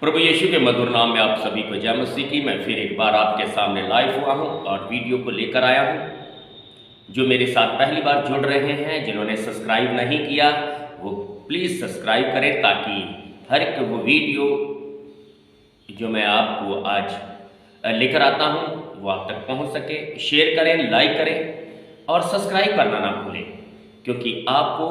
प्रभु यीशु के मधुर नाम में आप सभी को जय मसीह की। मैं फिर एक बार आपके सामने लाइव हुआ हूं और वीडियो को लेकर आया हूं। जो मेरे साथ पहली बार जुड़ रहे हैं, जिन्होंने सब्सक्राइब नहीं किया, वो प्लीज़ सब्सक्राइब करें ताकि हर एक वो वीडियो जो मैं आपको आज लेकर आता हूं वो आप तक पहुंच सके। शेयर करें, लाइक करें और सब्सक्राइब करना ना भूलें, क्योंकि आपको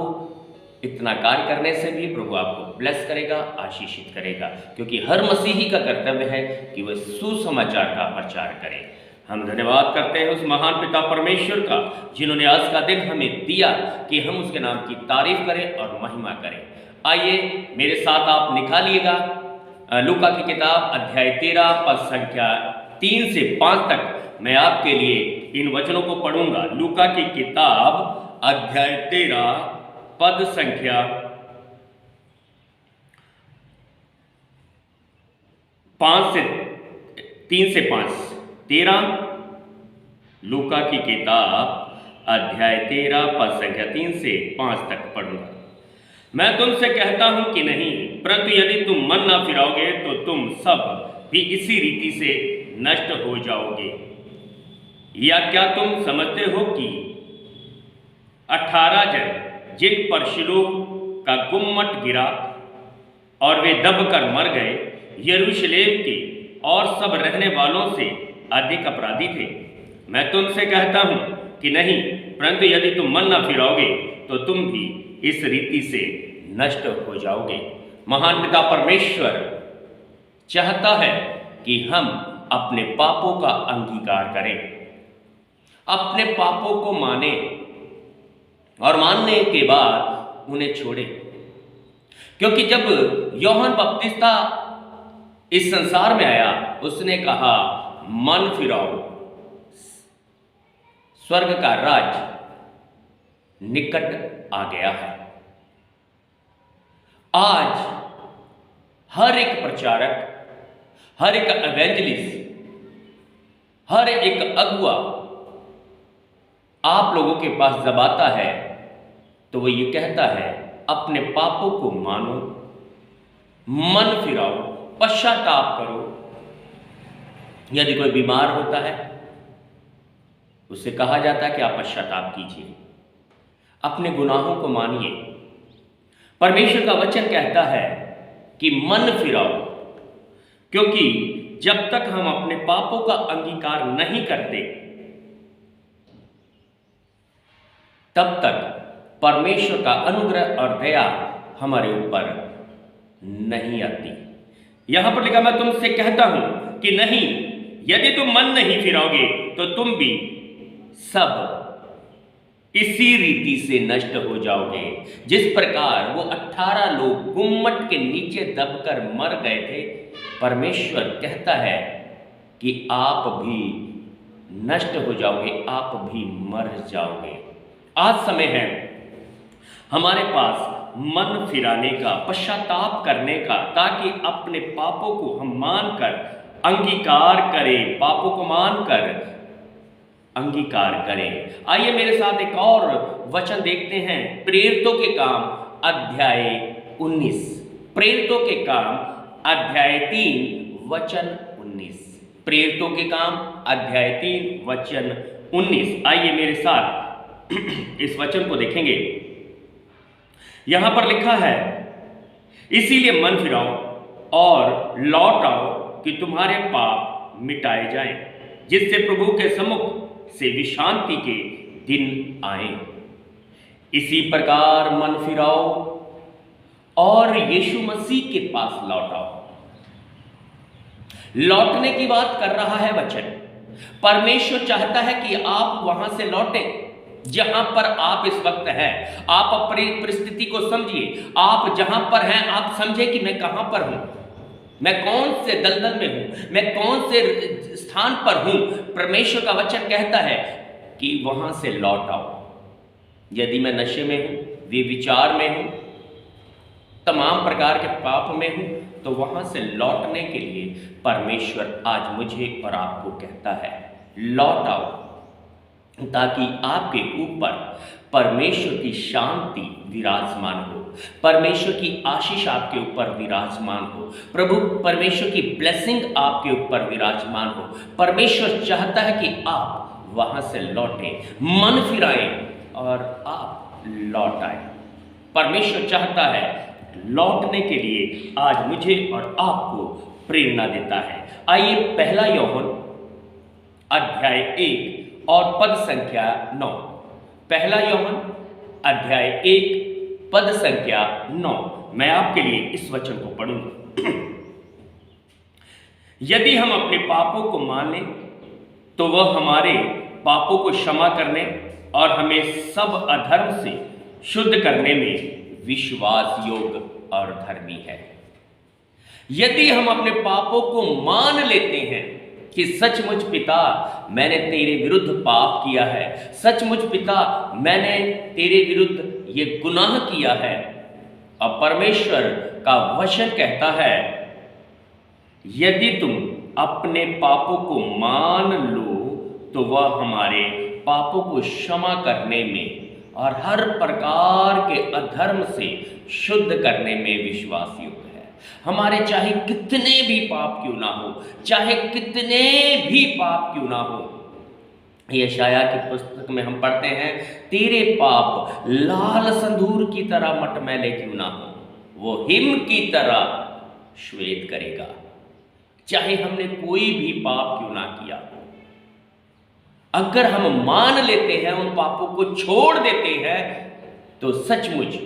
इतना कार्य करने से भी प्रभु आपको ब्लेस करेगा, आशीषित करेगा। क्योंकि हर मसीही का कर्तव्य है कि वह सुसमाचार का प्रचार करे। हम धन्यवाद करते हैं उस महान पिता परमेश्वर का, जिन्होंने आज का दिन हमें दिया कि हम उसके नाम की तारीफ करें और महिमा करें। आइए मेरे साथ आप निकालिएगा लूका की किताब अध्याय 13 पद संख्या 3 से 5 तक। मैं आपके लिए इन वचनों को पढ़ूंगा। लूका की किताब अध्याय 13 पद संख्या 3 से 5। 13 लूका की किताब अध्याय 13 पद संख्या 3 से 5 तक पढ़ूंगा। मैं तुमसे कहता हूं कि नहीं, परंतु यदि तुम मन न फिराओगे तो तुम सब भी इसी रीति से नष्ट हो जाओगे। या क्या तुम समझते हो कि 18 जन जिन पर शिलोह का गुम्मट गिरा और वे दबकर मर गए, यरूशलेम के और सब रहने वालों से अधिक अपराधी थे? मैं तुमसे कहता हूं कि नहीं, परंतु यदि तुम मन न फिराओगे तो तुम भी इस रीति से नष्ट हो जाओगे। महान पिता परमेश्वर चाहता है कि हम अपने पापों का अंगीकार करें, अपने पापों को माने और मानने के बाद उन्हें छोड़े। क्योंकि जब यूहन्ना बपतिस्ता इस संसार में आया, उसने कहा मन फिराओ, स्वर्ग का राज निकट आ गया है। आज हर एक प्रचारक, हर एक एवेंजलिस्ट, हर एक अगुआ आप लोगों के पास जब आता है तो वो ये कहता है अपने पापों को मानो, मन फिराओ, पश्चाताप करो। यदि कोई बीमार होता है उससे कहा जाता है कि आप पश्चाताप कीजिए, अपने गुनाहों को मानिए। परमेश्वर का वचन कहता है कि मन फिराओ, क्योंकि जब तक हम अपने पापों का अंगीकार नहीं करते तब तक परमेश्वर का अनुग्रह और दया हमारे ऊपर नहीं आती। यहां पर लिखा, मैं तुमसे कहता हूं कि नहीं, यदि तुम मन नहीं फिराओगे तो तुम भी सब इसी रीति से नष्ट हो जाओगे। जिस प्रकार वो 18 लोग गुम्मट के नीचे दबकर मर गए थे, परमेश्वर कहता है कि आप भी नष्ट हो जाओगे, आप भी मर जाओगे। आज समय है हमारे पास मन फिराने का, पश्चाताप करने का, ताकि अपने पापों को हम मानकर अंगीकार करें, पापों को मानकर अंगीकार करें। आइए मेरे साथ एक और वचन देखते हैं, प्रेरितों के काम अध्याय 19। प्रेरितों के काम अध्याय 3 वचन 19। प्रेरितों के काम अध्याय 3 वचन 19। आइए मेरे साथ इस वचन को देखेंगे। यहां पर लिखा है, इसीलिए मन फिराओ और लौट आओ कि तुम्हारे पाप मिटाए जाएं, जिससे प्रभु के सम्मुख से विश्रांति के दिन आए। इसी प्रकार मन फिराओ और यीशु मसीह के पास लौट आओ। लौटने की बात कर रहा है वचन। परमेश्वर चाहता है कि आप वहां से लौटें जहां पर आप इस वक्त हैं। आप अपनी परिस्थिति को समझिए। आप जहां पर हैं आप समझे कि मैं कहां पर हूं, मैं कौन से दलदल में हूं, मैं कौन से स्थान पर हूं। परमेश्वर का वचन कहता है कि वहां से लौट आओ। यदि मैं नशे में हूं, व्यभिचार में हूं, तमाम प्रकार के पाप में हूं, तो वहां से लौटने के लिए परमेश्वर आज मुझे और आपको कहता है, लौट आओ, ताकि आपके ऊपर परमेश्वर की शांति विराजमान हो, परमेश्वर की आशीष आपके ऊपर विराजमान हो, प्रभु परमेश्वर की ब्लेसिंग आपके ऊपर विराजमान हो। परमेश्वर चाहता है कि आप वहां से लौटें, मन फिराएं और आप लौट आए। परमेश्वर चाहता है लौटने के लिए आज मुझे और आपको प्रेरणा देता है। आइए पहला यूहन्ना अध्याय 1 और पद संख्या 9। पहला यूहन्ना अध्याय 1 पद संख्या 9, मैं आपके लिए इस वचन को पढ़ूंगा। यदि हम अपने पापों को मान लें तो वह हमारे पापों को क्षमा करने और हमें सब अधर्म से शुद्ध करने में विश्वास योग्य और धर्मी है। यदि हम अपने पापों को मान लेते हैं कि सचमुच पिता मैंने तेरे विरुद्ध पाप किया है, सचमुच पिता मैंने तेरे विरुद्ध ये गुनाह किया है, और परमेश्वर का वचन कहता है यदि तुम अपने पापों को मान लो तो वह हमारे पापों को क्षमा करने में और हर प्रकार के अधर्म से शुद्ध करने में विश्वास योग्य है। हमारे चाहे कितने भी पाप क्यों ना हो, चाहे कितने भी पाप क्यों ना हो, यशाया की पुस्तक में हम पढ़ते हैं तेरे पाप लाल संदूर की तरह मटमैले क्यों ना हो, वो हिम की तरह श्वेत करेगा। चाहे हमने कोई भी पाप क्यों ना किया हो, अगर हम मान लेते हैं, उन पापों को छोड़ देते हैं, तो सचमुच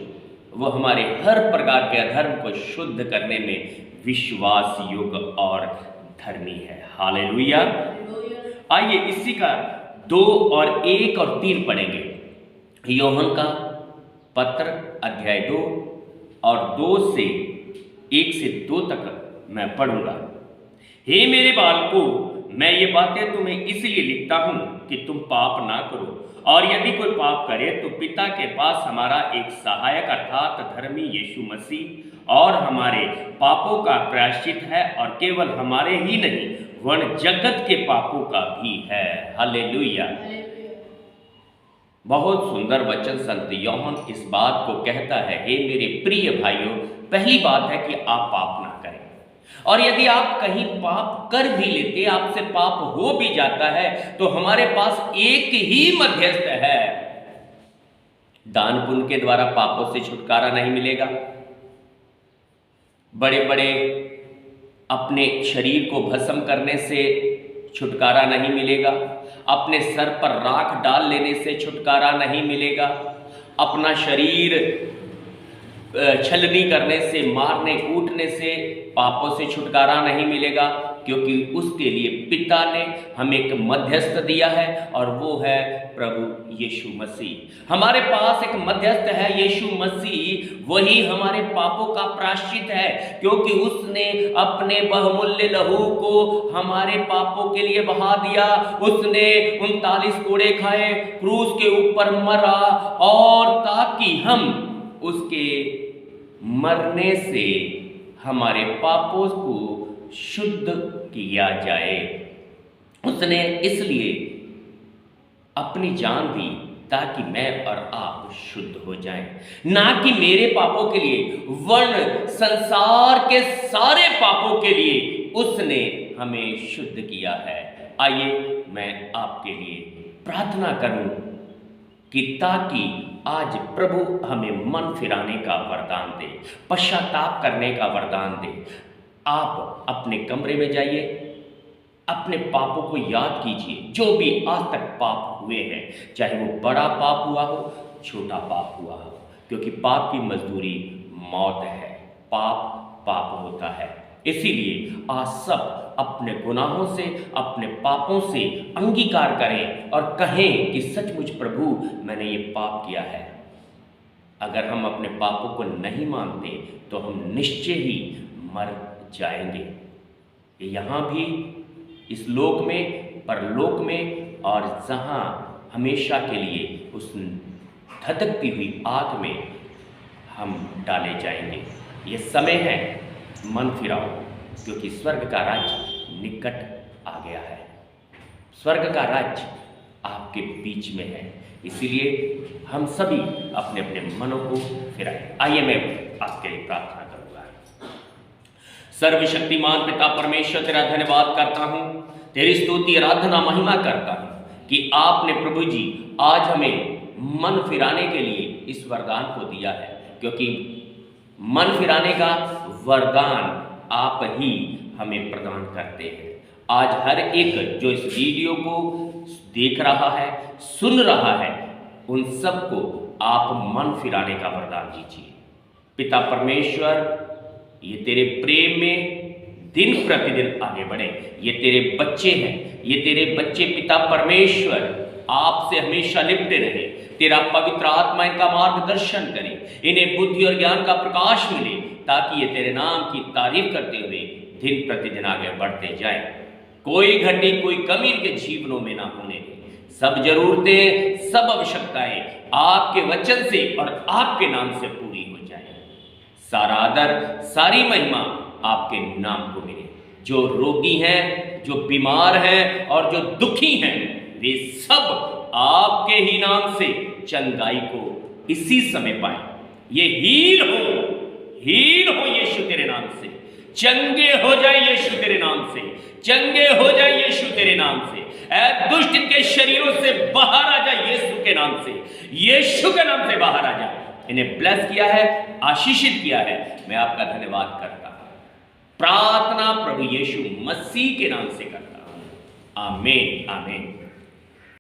वो हमारे हर प्रकार के अधर्म को शुद्ध करने में विश्वास योग्य और धर्मी है। हालेलुया। आइए इसी का 2 और 1 और 3 पढ़ेंगे। यूहन्ना का पत्र अध्याय 2 और 2 से 1 से 2 तक मैं पढ़ूंगा। हे मेरे बालकों, मैं ये बातें तुम्हें इसलिए लिखता हूं कि तुम पाप ना करो, और यदि कोई पाप करे तो पिता के पास हमारा एक सहायक अर्थात धर्मी यीशु मसीह और हमारे पापों का प्रायश्चित है, और केवल हमारे ही नहीं वरन जगत के पापों का भी है। हालेलुया। बहुत सुंदर वचन संत यूहन्ना इस बात को कहता है। हे मेरे प्रिय भाइयों, पहली बात है कि आप पाप ना करें, और यदि आप कहीं पाप कर भी लेते, आपसे पाप हो भी जाता है, तो हमारे पास एक ही मध्यस्थ है। दान पुण्य के द्वारा पापों से छुटकारा नहीं मिलेगा, बड़े बड़े अपने शरीर को भस्म करने से छुटकारा नहीं मिलेगा, अपने सर पर राख डाल लेने से छुटकारा नहीं मिलेगा, अपना शरीर छलनी करने से, मारने कूटने से पापों से छुटकारा नहीं मिलेगा, क्योंकि उसके लिए पिता ने हमें एक मध्यस्थ दिया है, और वो है प्रभु यीशु मसीह। हमारे पास एक मध्यस्थ है यीशु मसीह, वही हमारे पापों का प्रायश्चित है, क्योंकि उसने अपने बहुमूल्य लहू को हमारे पापों के लिए बहा दिया। उसने 39 कोड़े खाए, क्रूस के ऊपर मरा, और ताकि हम उसके मरने से हमारे पापों को शुद्ध किया जाए। उसने इसलिए अपनी जान दी ताकि मैं और आप शुद्ध हो जाएं, ना कि मेरे पापों के लिए वरन संसार के सारे पापों के लिए उसने हमें शुद्ध किया है। आइए मैं आपके लिए प्रार्थना करूं कि ताकि आज प्रभु हमें मन फिराने का वरदान दे, पश्चाताप करने का वरदान दे। आप अपने कमरे में जाइए, अपने पापों को याद कीजिए, जो भी आज तक पाप हुए हैं, चाहे वो बड़ा पाप हुआ हो, छोटा पाप हुआ हो, क्योंकि पाप की मजदूरी मौत है। पाप पाप होता है। इसीलिए आज सब अपने गुनाहों से, अपने पापों से अंगीकार करें और कहें कि सचमुच प्रभु मैंने ये पाप किया है। अगर हम अपने पापों को नहीं मानते तो हम निश्चय ही मर जाएंगे, यहाँ भी, इस लोक में, परलोक में, और जहाँ हमेशा के लिए उस धधकती हुई आग में हम डाले जाएंगे। ये समय है, मन फिराओ, क्योंकि स्वर्ग का राज्य निकट आ गया है। स्वर्ग का राज्य आपके बीच में है। इसीलिए हम सभी अपने अपने मनों को फिराएं। आइए मैं आपके लिए प्रार्थना करूंगा। सर्वशक्तिमान पिता परमेश्वर, तेरा धन्यवाद करता हूं, तेरी स्तुति आराधना महिमा करता हूं कि आपने प्रभु जी आज हमें मन फिराने के लिए इस वरदान को दिया है, क्योंकि मन फिराने का वरदान आप ही हमें प्रदान करते हैं। आज हर एक जो इस वीडियो को देख रहा है, सुन रहा है, उन सबको आप मन फिराने का वरदान दीजिए। पिता परमेश्वर, ये तेरे प्रेम में दिन प्रतिदिन आगे बढ़े। ये तेरे बच्चे हैं, ये तेरे बच्चे पिता परमेश्वर आपसे हमेशा लिपटे रहे। तेरा पवित्र आत्मा इनका मार्गदर्शन करे, इन्हें बुद्धि और ज्ञान का प्रकाश मिले, ताकि ये तेरे नाम की तारीफ करते हुए दिन प्रतिदिन आगे बढ़ते जाए। कोई घटी कोई कमी इनके जीवनों में ना होने दे। सब जरूरतें, सब आवश्यकताएं आपके वचन से और आपके नाम से पूरी हो जाए। सारा आदर, सारी महिमा आपके नाम को मिले। जो रोगी हैं, जो बीमार हैं और जो दुखी हैं, वे सब आपके ही नाम से चंगाई को इसी समय पाए। ये हील हो यीशु तेरे नाम से, चंगे हो जाए यीशु तेरे नाम से, चंगे हो जाए यीशु तेरे नाम से। ऐ दुष्ट इनके शरीरों से बाहर आ जाए यीशु के नाम से, यीशु के नाम से बाहर आ जाए। इन्हें ब्लेस किया है, आशीषित किया है। मैं आपका धन्यवाद करता हूं। प्रार्थना प्रभु यीशु मसीह के नाम से करता हूं। आमीन, आमीन।